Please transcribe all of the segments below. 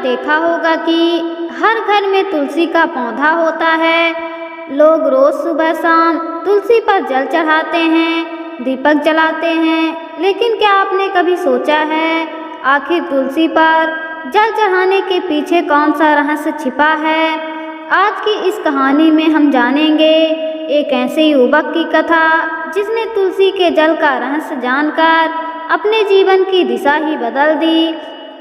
देखा होगा कि हर घर में तुलसी का पौधा होता है। लोग रोज सुबह शाम तुलसी पर जल चढ़ाते हैं, दीपक जलाते हैं, लेकिन क्या आपने कभी सोचा है आखिर तुलसी पर जल चढ़ाने के पीछे कौन सा रहस्य छिपा है? आज की इस कहानी में हम जानेंगे एक ऐसे युवक की कथा जिसने तुलसी के जल का रहस्य जानकर अपने जीवन की दिशा ही बदल दी।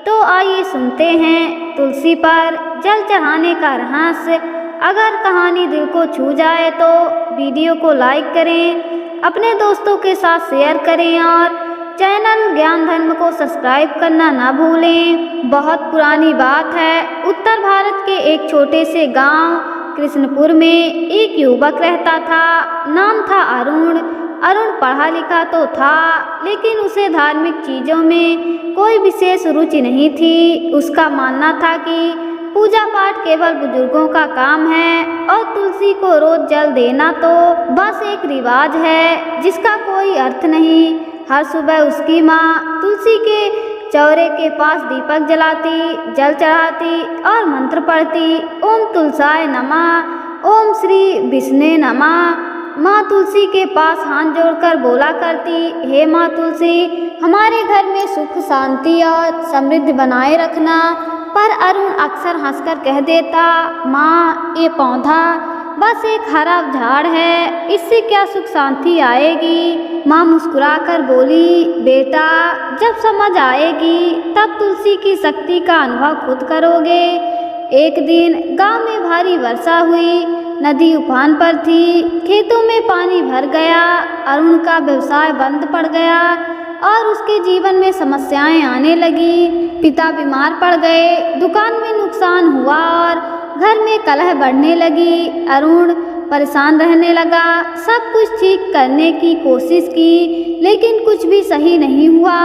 तो आइए सुनते हैं तुलसी पर जल चढ़ाने का रहस्य। अगर कहानी दिल को छू जाए तो वीडियो को लाइक करें, अपने दोस्तों के साथ शेयर करें और चैनल ज्ञान धर्म को सब्सक्राइब करना ना भूलें। बहुत पुरानी बात है, उत्तर भारत के एक छोटे से गांव कृष्णपुर में एक युवक रहता था। नाम था अरुण। अरुण पढ़ा लिखा तो था, लेकिन उसे धार्मिक चीज़ों में कोई विशेष रुचि नहीं थी। उसका मानना था कि पूजा पाठ केवल बुजुर्गों का काम है और तुलसी को रोज जल देना तो बस एक रिवाज है जिसका कोई अर्थ नहीं। हर सुबह उसकी माँ तुलसी के चौरे के पास दीपक जलाती, जल चढ़ाती और मंत्र पढ़ती। ओम तुलसाय नमः, ओम श्री विष्णु नमः। माँ तुलसी के पास हाथ जोड़कर बोला करती, हे माँ तुलसी, हमारे घर में सुख शांति और समृद्धि बनाए रखना। पर अरुण अक्सर हंसकर कह देता, माँ ये पौधा बस एक हरा झाड़ है, इससे क्या सुख शांति आएगी? माँ मुस्कुराकर बोली, बेटा जब समझ आएगी तब तुलसी की शक्ति का अनुभव खुद करोगे। एक दिन गांव में भारी वर्षा हुई, नदी उफान पर थी, खेतों में पानी भर गया। अरुण का व्यवसाय बंद पड़ गया और उसके जीवन में समस्याएं आने लगी। पिता बीमार पड़ गए, दुकान में नुकसान हुआ और घर में कलह बढ़ने लगी। अरुण परेशान रहने लगा, सब कुछ ठीक करने की कोशिश की, लेकिन कुछ भी सही नहीं हुआ।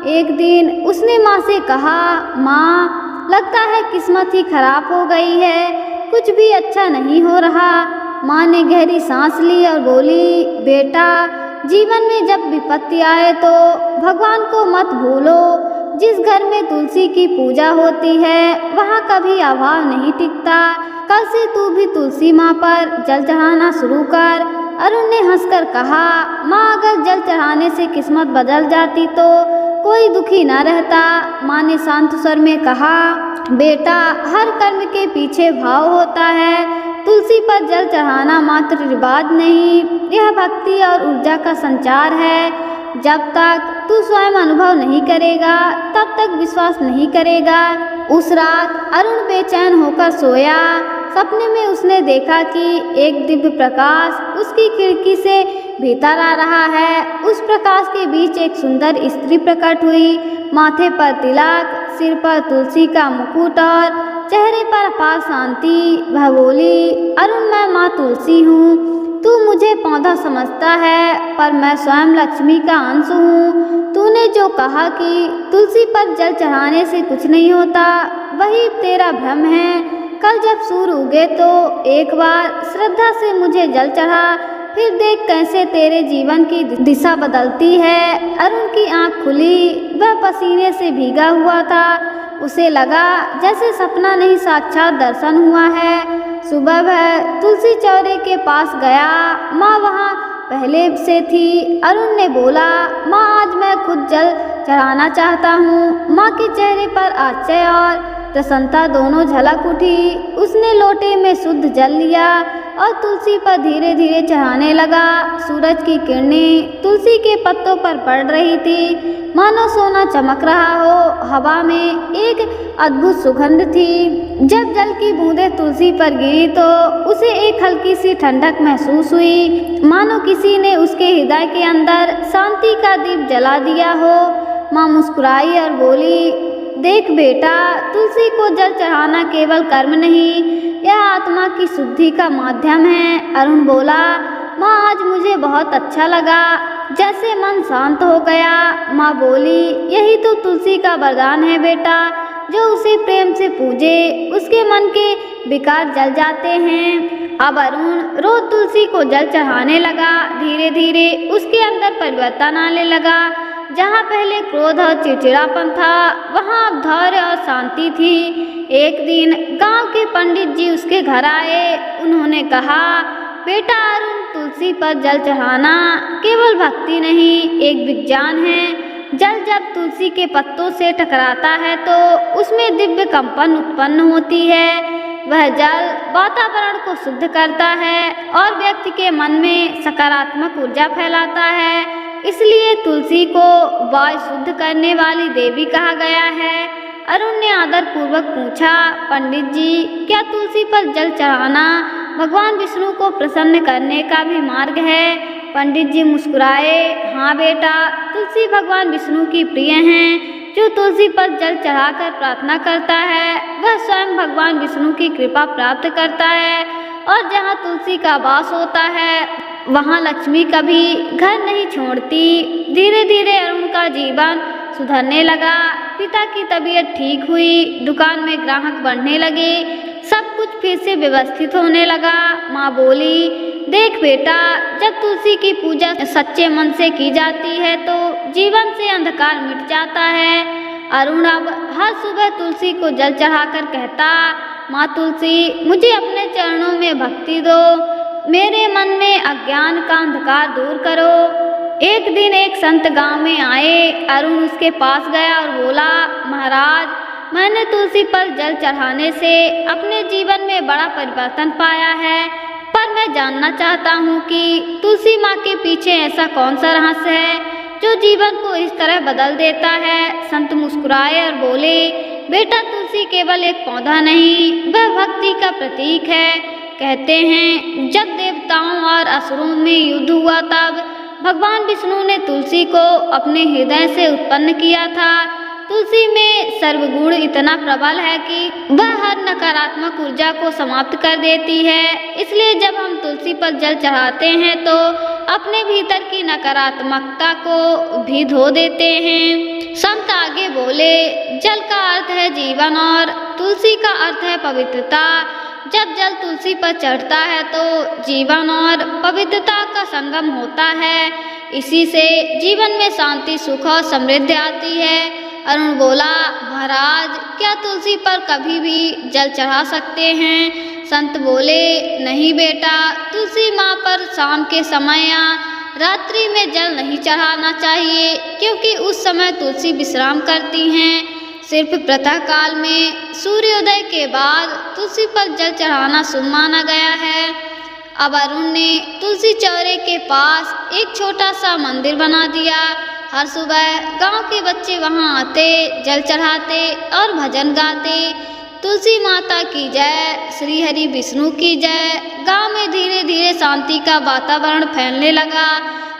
एक दिन उसने माँ से कहा, माँ लगता है किस्मत ही खराब हो गई है, कुछ भी अच्छा नहीं हो रहा। माँ ने गहरी सांस ली और बोली, बेटा जीवन में जब विपत्ति आए तो भगवान को मत भूलो। जिस घर में तुलसी की पूजा होती है वहाँ कभी अभाव नहीं टिकता। कल से तू भी तुलसी माँ पर जल चढ़ाना शुरू कर। अरुण ने हंसकर कहा, माँ अगर जल चढ़ाने से किस्मत बदल जाती तो कोई दुखी न रहता। माँ ने शांत स्वर में कहा, बेटा हर कर्म के पीछे भाव होता है। तुलसी पर जल चढ़ाना मात्र रिवाज नहीं, यह भक्ति और ऊर्जा का संचार है। जब तक तू स्वयं अनुभव नहीं करेगा तब तक विश्वास नहीं करेगा। उस रात अरुण बेचैन होकर सोया। सपने में उसने देखा कि एक दिव्य प्रकाश उसकी खिड़की से भीतर आ रहा है। उस प्रकाश के बीच एक सुंदर स्त्री प्रकट हुई, माथे पर तिलक, सिर पर तुलसी का मुकुट और चेहरे पर अपार शांति। वह बोली, अरुण मैं माँ तुलसी हूँ। तू मुझे पौधा समझता है पर मैं स्वयं लक्ष्मी का अंश हूँ। तूने जो कहा कि तुलसी पर जल चढ़ाने से कुछ नहीं होता, वही तेरा भ्रम है। कल जब सूर्य उगे तो एक बार श्रद्धा से मुझे जल चढ़ा, फिर देख कैसे तेरे जीवन की दिशा बदलती है। अरुण की आंख खुली, वह पसीने से भीगा हुआ था। उसे लगा जैसे सपना नहीं साक्षात दर्शन हुआ है। सुबह वह तुलसी चौरे के पास गया, माँ वहाँ पहले से थी। अरुण ने बोला, माँ आज मैं खुद जल चढ़ाना चाहता हूँ। माँ के चेहरे पर आश्चर्य और प्रसन्नता दोनों झलक उठी। उसने लोटे में शुद्ध जल लिया और तुलसी पर धीरे धीरे चढ़ाने लगा। सूरज की किरणें तुलसी के पत्तों पर पड़ रही थी, मानो सोना चमक रहा हो। हवा में एक अद्भुत सुगंध थी। जब जल की बूंदें तुलसी पर गिरी तो उसे एक हल्की सी ठंडक महसूस हुई, मानो किसी ने उसके हृदय के अंदर शांति का दीप जला दिया हो। माँ मुस्कुराई और बोली, देख बेटा, तुलसी को जल चढ़ाना केवल कर्म नहीं, यह आत्मा की शुद्धि का माध्यम है। अरुण बोला, माँ आज मुझे बहुत अच्छा लगा, जैसे मन शांत हो गया। माँ बोली, यही तो तुलसी का वरदान है बेटा, जो उसे प्रेम से पूजे उसके मन के विकार जल जाते हैं। अब अरुण रोज तुलसी को जल चढ़ाने लगा। धीरे धीरे उसके अंदर परिवर्तन आने लगा। जहाँ पहले क्रोध और चिड़चिड़ापन था वहाँ अब धैर्य और शांति थी। एक दिन गांव के पंडित जी उसके घर आए। उन्होंने कहा, बेटा अरुण, तुलसी पर जल चढ़ाना केवल भक्ति नहीं, एक विज्ञान है। जल जब तुलसी के पत्तों से टकराता है तो उसमें दिव्य कंपन उत्पन्न होती है। वह जल वातावरण को शुद्ध करता है और व्यक्ति के मन में सकारात्मक ऊर्जा फैलाता है। इसलिए तुलसी को वायु शुद्ध करने वाली देवी कहा गया है। अरुण ने आदर पूर्वक पूछा, पंडित जी, क्या तुलसी पर जल चढ़ाना भगवान विष्णु को प्रसन्न करने का भी मार्ग है? पंडित जी मुस्कुराए, हाँ बेटा, तुलसी भगवान विष्णु की प्रिय हैं। जो तुलसी पर जल चढ़ाकर प्रार्थना करता है वह स्वयं भगवान विष्णु की कृपा प्राप्त करता है। और जहाँ तुलसी का वास होता है वहाँ लक्ष्मी कभी घर नहीं छोड़ती। धीरे धीरे अरुण का जीवन सुधरने लगा। पिता की तबीयत ठीक हुई, दुकान में ग्राहक बढ़ने लगे, सब कुछ फिर से व्यवस्थित होने लगा। माँ बोली, देख बेटा, जब तुलसी की पूजा सच्चे मन से की जाती है तो जीवन से अंधकार मिट जाता है। अरुण अब हर सुबह तुलसी को जल चढ़ाकर कहता, माँ तुलसी, मुझे अपने चरणों में भक्ति दो, मेरे मन में अज्ञान का अंधकार दूर करो। एक दिन एक संत गांव में आए। अरुण उसके पास गया और बोला, महाराज, मैंने तुलसी पर जल चढ़ाने से अपने जीवन में बड़ा परिवर्तन पाया है, पर मैं जानना चाहता हूँ कि तुलसी माँ के पीछे ऐसा कौन सा रहस्य है जो जीवन को इस तरह बदल देता है। संत मुस्कुराए और बोले, बेटा, तुलसी केवल एक पौधा नहीं, वह भक्ति का प्रतीक है। कहते हैं, जब देवताओं और असुरों में युद्ध हुआ तब भगवान विष्णु ने तुलसी को अपने हृदय से उत्पन्न किया था। तुलसी में सर्वगुण इतना प्रबल है कि वह हर नकारात्मक ऊर्जा को समाप्त कर देती है। इसलिए जब हम तुलसी पर जल चढ़ाते हैं तो अपने भीतर की नकारात्मकता को भी धो देते हैं। संत आगे बोले, जल का अर्थ है जीवन और तुलसी का अर्थ है पवित्रता। जब जल तुलसी पर चढ़ता है तो जीवन और पवित्रता का संगम होता है। इसी से जीवन में शांति, सुख और समृद्धि आती है। अरुण बोला, महाराज, क्या तुलसी पर कभी भी जल चढ़ा सकते हैं? संत बोले, नहीं बेटा, तुलसी माँ पर शाम के समय या रात्रि में जल नहीं चढ़ाना चाहिए, क्योंकि उस समय तुलसी विश्राम करती हैं। सिर्फ प्रातः काल में सूर्योदय के बाद तुलसी पर जल चढ़ाना शुभ माना गया है। अब अरुण ने तुलसी चौरे के पास एक छोटा सा मंदिर बना दिया। हर सुबह गांव के बच्चे वहां आते, जल चढ़ाते और भजन गाते, तुलसी माता की जय, श्री हरि विष्णु की जय। गांव में धीरे धीरे शांति का वातावरण फैलने लगा।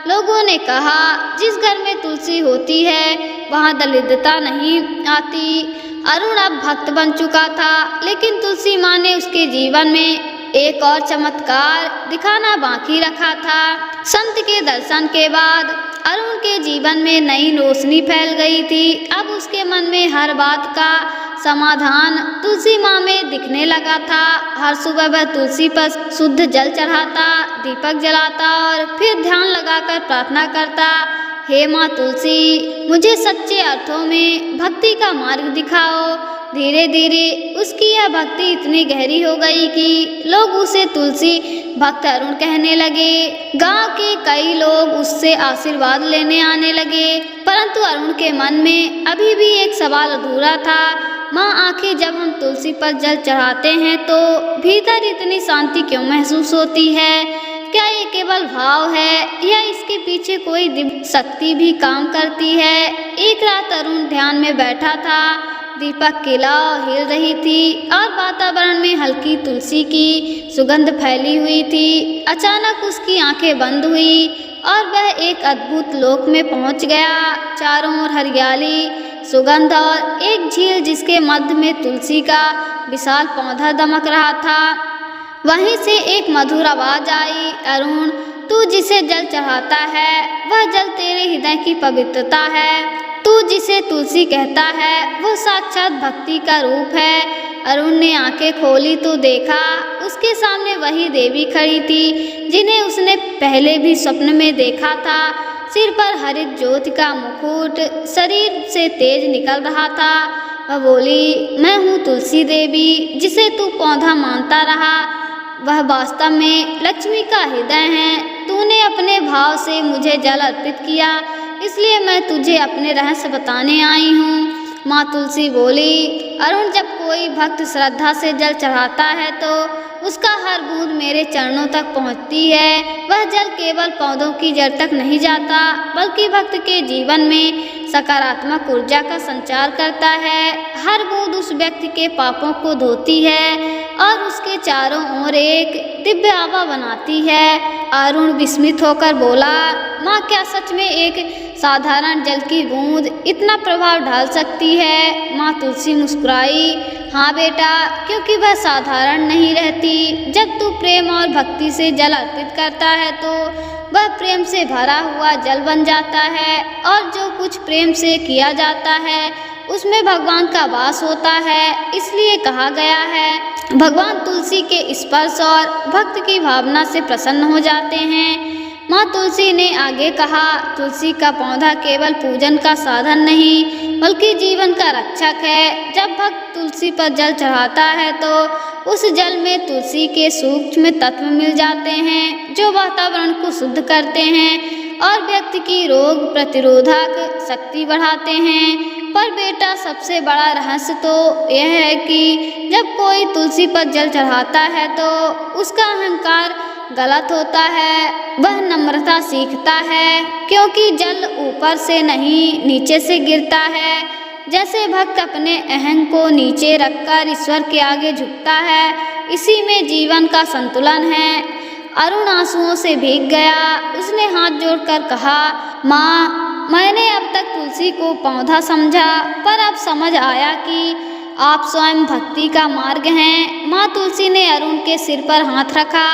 लोगों ने कहा, जिस घर में तुलसी होती है वहां दरिद्रता नहीं आती। अरुण अब भक्त बन चुका था, लेकिन तुलसी माँ ने उसके जीवन में एक और चमत्कार दिखाना बाकी रखा था। संत के दर्शन के बाद अरुण के जीवन में नई रोशनी फैल गई थी। अब उसके मन में हर बात का समाधान तुलसी माँ में दिखने लगा था। हर सुबह वह तुलसी पर शुद्ध जल चढ़ाता, दीपक जलाता और फिर ध्यान लगाकर प्रार्थना करता, हे माँ तुलसी, मुझे सच्चे अर्थों में भक्ति का मार्ग दिखाओ। धीरे धीरे उसकी यह भक्ति इतनी गहरी हो गई कि लोग उसे तुलसी भक्त अरुण कहने लगे। गांव के कई लोग उससे आशीर्वाद लेने आने लगे, परंतु अरुण के मन में अभी भी एक सवाल अधूरा था। माँ आखिर जब हम तुलसी पर जल चढ़ाते हैं तो भीतर इतनी शांति क्यों महसूस होती है? क्या ये केवल भाव है या इसके पीछे कोई दिव्य शक्ति भी काम करती है? एक रात अरुण ध्यान में बैठा था। दीपक की लौ हिल रही थी और वातावरण में हल्की तुलसी की सुगंध फैली हुई थी। अचानक उसकी आंखें बंद हुई और वह एक अद्भुत लोक में पहुंच गया। चारों ओर हरियाली, सुगंध और एक झील जिसके मध्य में तुलसी का विशाल पौधा दमक रहा था। वहीं से एक मधुर आवाज आई, अरुण, तू जिसे जल चढ़ाता है वह जल तेरे हृदय की पवित्रता है। तू जिसे तुलसी कहता है वो साक्षात भक्ति का रूप है। अरुण ने आंखें खोली तो देखा उसके सामने वही देवी खड़ी थी जिन्हें उसने पहले भी स्वप्न में देखा था। सिर पर हरित ज्योति का मुकुट, शरीर से तेज निकल रहा था। वह बोली, मैं हूँ तुलसी देवी, जिसे तू पौधा मानता रहा। वह वास्तव में लक्ष्मी का हृदय है। तूने अपने भाव से मुझे जल अर्पित किया, इसलिए मैं तुझे अपने रहस्य बताने आई हूँ। माँ तुलसी बोली, अरुण, जब कोई भक्त श्रद्धा से जल चढ़ाता है तो उसका हर बूंद मेरे चरणों तक पहुँचती है। वह जल केवल पौधों की जड़ तक नहीं जाता, बल्कि भक्त के जीवन में सकारात्मक ऊर्जा का संचार करता है। हर बूंद उस व्यक्ति के पापों को धोती है और उसके चारों ओर एक दिव्य आभा बनाती है। अरुण विस्मित होकर बोला, माँ, क्या सच में एक साधारण जल की बूंद इतना प्रभाव डाल सकती है? माँ तुलसी मुस्कुराई, हाँ बेटा, क्योंकि वह साधारण नहीं रहती। जब तू प्रेम और भक्ति से जल अर्पित करता है तो वह प्रेम से भरा हुआ जल बन जाता है, और जो कुछ प्रेम से किया जाता है उसमें भगवान का वास होता है। इसलिए कहा गया है, भगवान तुलसी के स्पर्श और भक्त की भावना से प्रसन्न हो जाते हैं। माँ तुलसी ने आगे कहा, तुलसी का पौधा केवल पूजन का साधन नहीं, बल्कि जीवन का रक्षक है। जब भक्त तुलसी पर जल चढ़ाता है तो उस जल में तुलसी के सूक्ष्म तत्व मिल जाते हैं, जो वातावरण को शुद्ध करते हैं और व्यक्ति की रोग प्रतिरोधक शक्ति बढ़ाते हैं। पर बेटा, सबसे बड़ा रहस्य तो यह है कि जब कोई तुलसी पर जल चढ़ाता है तो उसका अहंकार गलत होता है। वह नम्रता सीखता है, क्योंकि जल ऊपर से नहीं नीचे से गिरता है। जैसे भक्त अपने अहं को नीचे रखकर ईश्वर के आगे झुकता है, इसी में जीवन का संतुलन है। अरुण आंसुओं से भीग गया। उसने हाथ जोड़कर कहा, माँ, मैंने अब तक तुलसी को पौधा समझा, पर अब समझ आया कि आप स्वयं भक्ति का मार्ग हैं। माँ तुलसी ने अरुण के सिर पर हाथ रखा।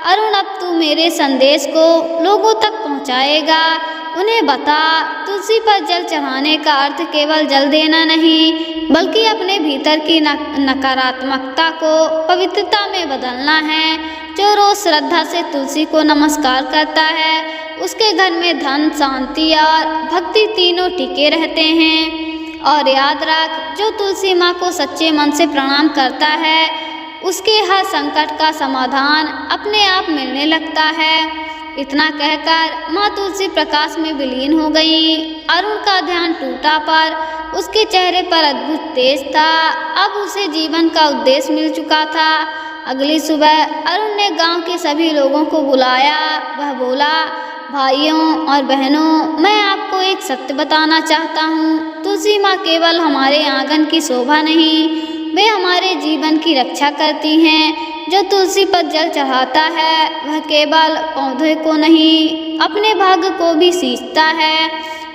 अरुण, अब तू मेरे संदेश को लोगों तक पहुँचाएगा। उन्हें बता, तुलसी पर जल चढ़ाने का अर्थ केवल जल देना नहीं, बल्कि अपने भीतर की नकारात्मकता को पवित्रता में बदलना है। जो रोज श्रद्धा से तुलसी को नमस्कार करता है, उसके घर में धन, शांति और भक्ति तीनों टिके रहते हैं। और याद रख, जो तुलसी माँ को सच्चे मन से प्रणाम करता है, उसके हर संकट का समाधान अपने आप मिलने लगता है। इतना कहकर माँ तुलसी प्रकाश में विलीन हो गई। अरुण का ध्यान टूटा, पर उसके चेहरे पर अद्भुत तेज था। अब उसे जीवन का उद्देश्य मिल चुका था। अगली सुबह अरुण ने गांव के सभी लोगों को बुलाया। वह बोला, भाइयों और बहनों, मैं आपको एक सत्य बताना चाहता हूँ। तुलसी माँ केवल हमारे आंगन की शोभा नहीं, वे हमारे जीवन की रक्षा करती हैं। जो तुलसी पर जल चढ़ाता है, वह केवल पौधे को नहीं, अपने भाग्य को भी सींचता है।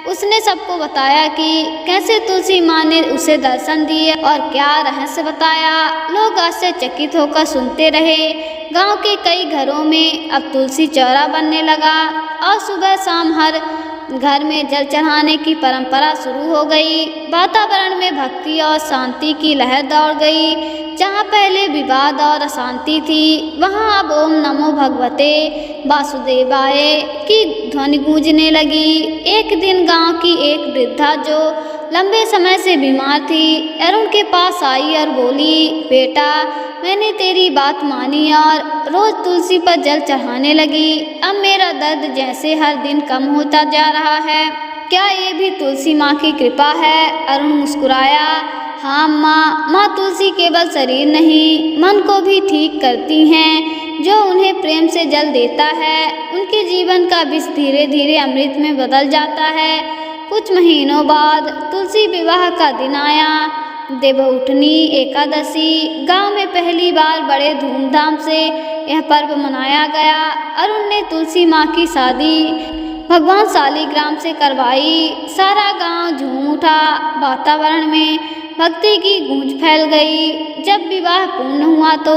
उसने सबको बताया कि कैसे तुलसी माँ ने उसे दर्शन दिए और क्या रहस्य बताया। लोग आश्चर्यचकित होकर सुनते रहे। गांव के कई घरों में अब तुलसी चौरा बनने लगा और सुबह शाम हर घर में जल चढ़ाने की परंपरा शुरू हो गई। वातावरण में भक्ति और शांति की लहर दौड़ गई। जहाँ पहले विवाद और अशांति थी, वहाँ अब ओम नमो भगवते वासुदेवाय की ध्वनि गूंजने लगी। एक दिन गांव की एक वृद्धा जो लंबे समय से बीमार थी, अरुण के पास आई और बोली, बेटा, मैंने तेरी बात मानी और रोज तुलसी पर जल चढ़ाने लगी। अब मेरा दर्द जैसे हर दिन कम होता जा रहा है। क्या ये भी तुलसी माँ की कृपा है? अरुण मुस्कुराया। हाँ माँ, माँ तुलसी केवल शरीर नहीं, मन को भी ठीक करती हैं। जो उन्हें प्रेम से जल देता है, उनके जीवन का विष धीरे धीरे अमृत में बदल जाता है। कुछ महीनों बाद तुलसी विवाह का दिन आया। देवउठनी एकादशी। गांव में पहली बार बड़े धूमधाम से यह पर्व मनाया गया। अरुण ने तुलसी माँ की शादी भगवान शालिग्राम से करवाई। सारा गांव झूम उठा। वातावरण में भक्ति की गूंज फैल गई। जब विवाह पूर्ण हुआ तो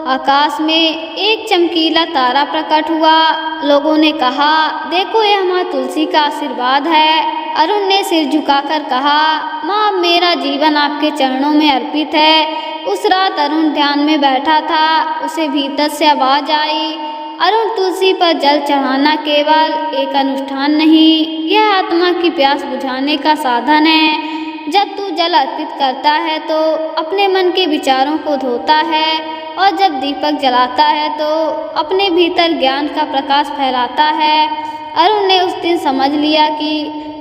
आकाश में एक चमकीला तारा प्रकट हुआ। लोगों ने कहा, देखो, यह माँ तुलसी का आशीर्वाद है। अरुण ने सिर झुकाकर कहा, माँ, मेरा जीवन आपके चरणों में अर्पित है। उस रात अरुण ध्यान में बैठा था। उसे भीतर से आवाज आई, अरुण, तुलसी पर जल चढ़ाना केवल एक अनुष्ठान नहीं, यह आत्मा की प्यास बुझाने का साधन है। जब तू जल अर्पित करता है तो अपने मन के विचारों को धोता है, और जब दीपक जलाता है तो अपने भीतर ज्ञान का प्रकाश फैलाता है। अरुण ने उस दिन समझ लिया कि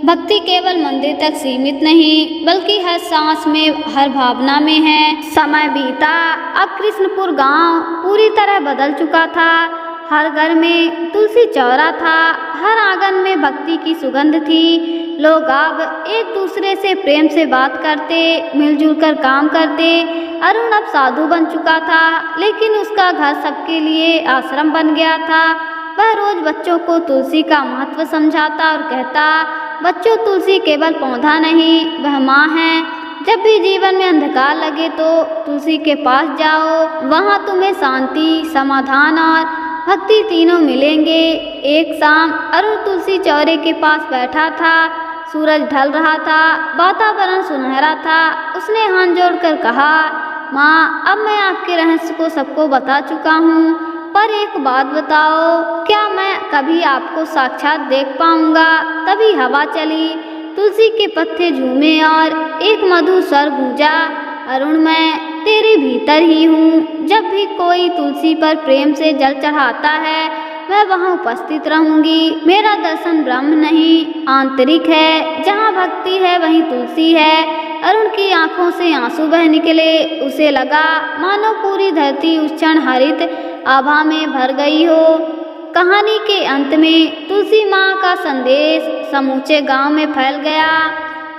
भक्ति केवल मंदिर तक सीमित नहीं, बल्कि हर सांस में, हर भावना में है। समय बीता, अब कृष्णपुर गांव पूरी तरह बदल चुका था। हर घर में तुलसी चौरा था, हर आंगन में भक्ति की सुगंध थी। लोग अब एक दूसरे से प्रेम से बात करते, मिलजुल कर काम करते। अरुण अब साधु बन चुका था, लेकिन उसका घर सबके लिए आश्रम बन गया था। वह रोज बच्चों को तुलसी का महत्व समझाता और कहता, बच्चों, तुलसी केवल पौधा नहीं, वह माँ है। जब भी जीवन में अंधकार लगे तो तुलसी के पास जाओ, वहाँ तुम्हें शांति, समाधान और भक्ति तीनों मिलेंगे। एक शाम अरुण तुलसी चौरे के पास बैठा था। सूरज ढल रहा था, वातावरण सुनहरा था। उसने हाथ जोड़कर कहा, माँ, अब मैं आपके रहस्य को सबको बता चुका हूँ, पर एक बात बताओ, क्या मैं कभी आपको साक्षात देख पाऊंगा? तभी हवा चली, तुलसी के पत्ते झूमे और एक मधुर स्वर गूंजा, अरुण, मैं तेरे भीतर ही हूँ। जब भी कोई तुलसी पर प्रेम से जल चढ़ाता है, मैं वहाँ उपस्थित रहूंगी। मेरा दर्शन ब्रह्म नहीं, आंतरिक है। जहाँ भक्ति है वहीं तुलसी है। अरुण की आंखों से आंसू बह निकले। उसे लगा मानो पूरी धरती उस क्षण हरित आभा में भर गई हो। कहानी के अंत में तुलसी माँ का संदेश समूचे गांव में फैल गया।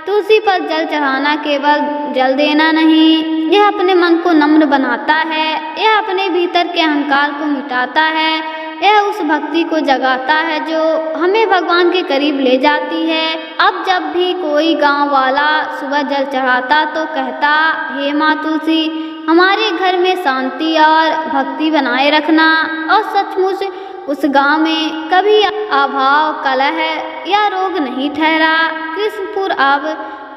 तुलसी पर जल चढ़ाना केवल जल देना नहीं, यह अपने मन को नम्र बनाता है, यह अपने भीतर के अहंकार को मिटाता है, यह उस भक्ति को जगाता है जो हमें भगवान के करीब ले जाती है। अब जब भी कोई गांव वाला सुबह जल चढ़ाता तो कहता, हे माँ तुलसी, हमारे घर में शांति और भक्ति बनाए रखना। और सचमुच उस गांव में कभी अभाव, कलह या रोग नहीं ठहरा। कृष्णपुर अब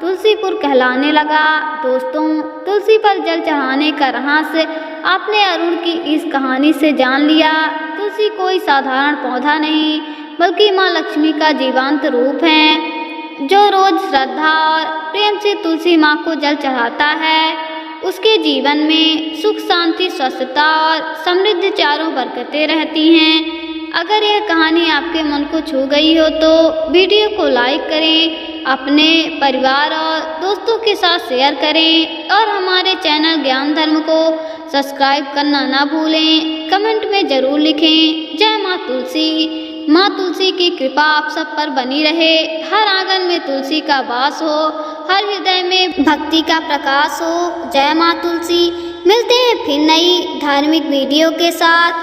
तुलसीपुर कहलाने लगा। दोस्तों, तुलसी पर जल चढ़ाने का रहस्य आपने अरुण की इस कहानी से जान लिया। तुलसी कोई साधारण पौधा नहीं, बल्कि माँ लक्ष्मी का जीवंत रूप है। जो रोज श्रद्धा और प्रेम से तुलसी माँ को जल चढ़ाता है, उसके जीवन में सुख, शांति, स्वस्थता और समृद्धि चारों बरकतें रहती हैं। अगर यह कहानी आपके मन को छू गई हो तो वीडियो को लाइक करें, अपने परिवार और दोस्तों के साथ शेयर करें और हमारे चैनल ज्ञान धर्म को सब्सक्राइब करना ना भूलें। कमेंट में ज़रूर लिखें, जय माँ तुलसी। माँ तुलसी की कृपा आप सब पर बनी रहे। हर आंगन में तुलसी का वास हो, हर हृदय में भक्ति का प्रकाश हो। जय माँ तुलसी। मिलते हैं फिर नई धार्मिक वीडियो के साथ।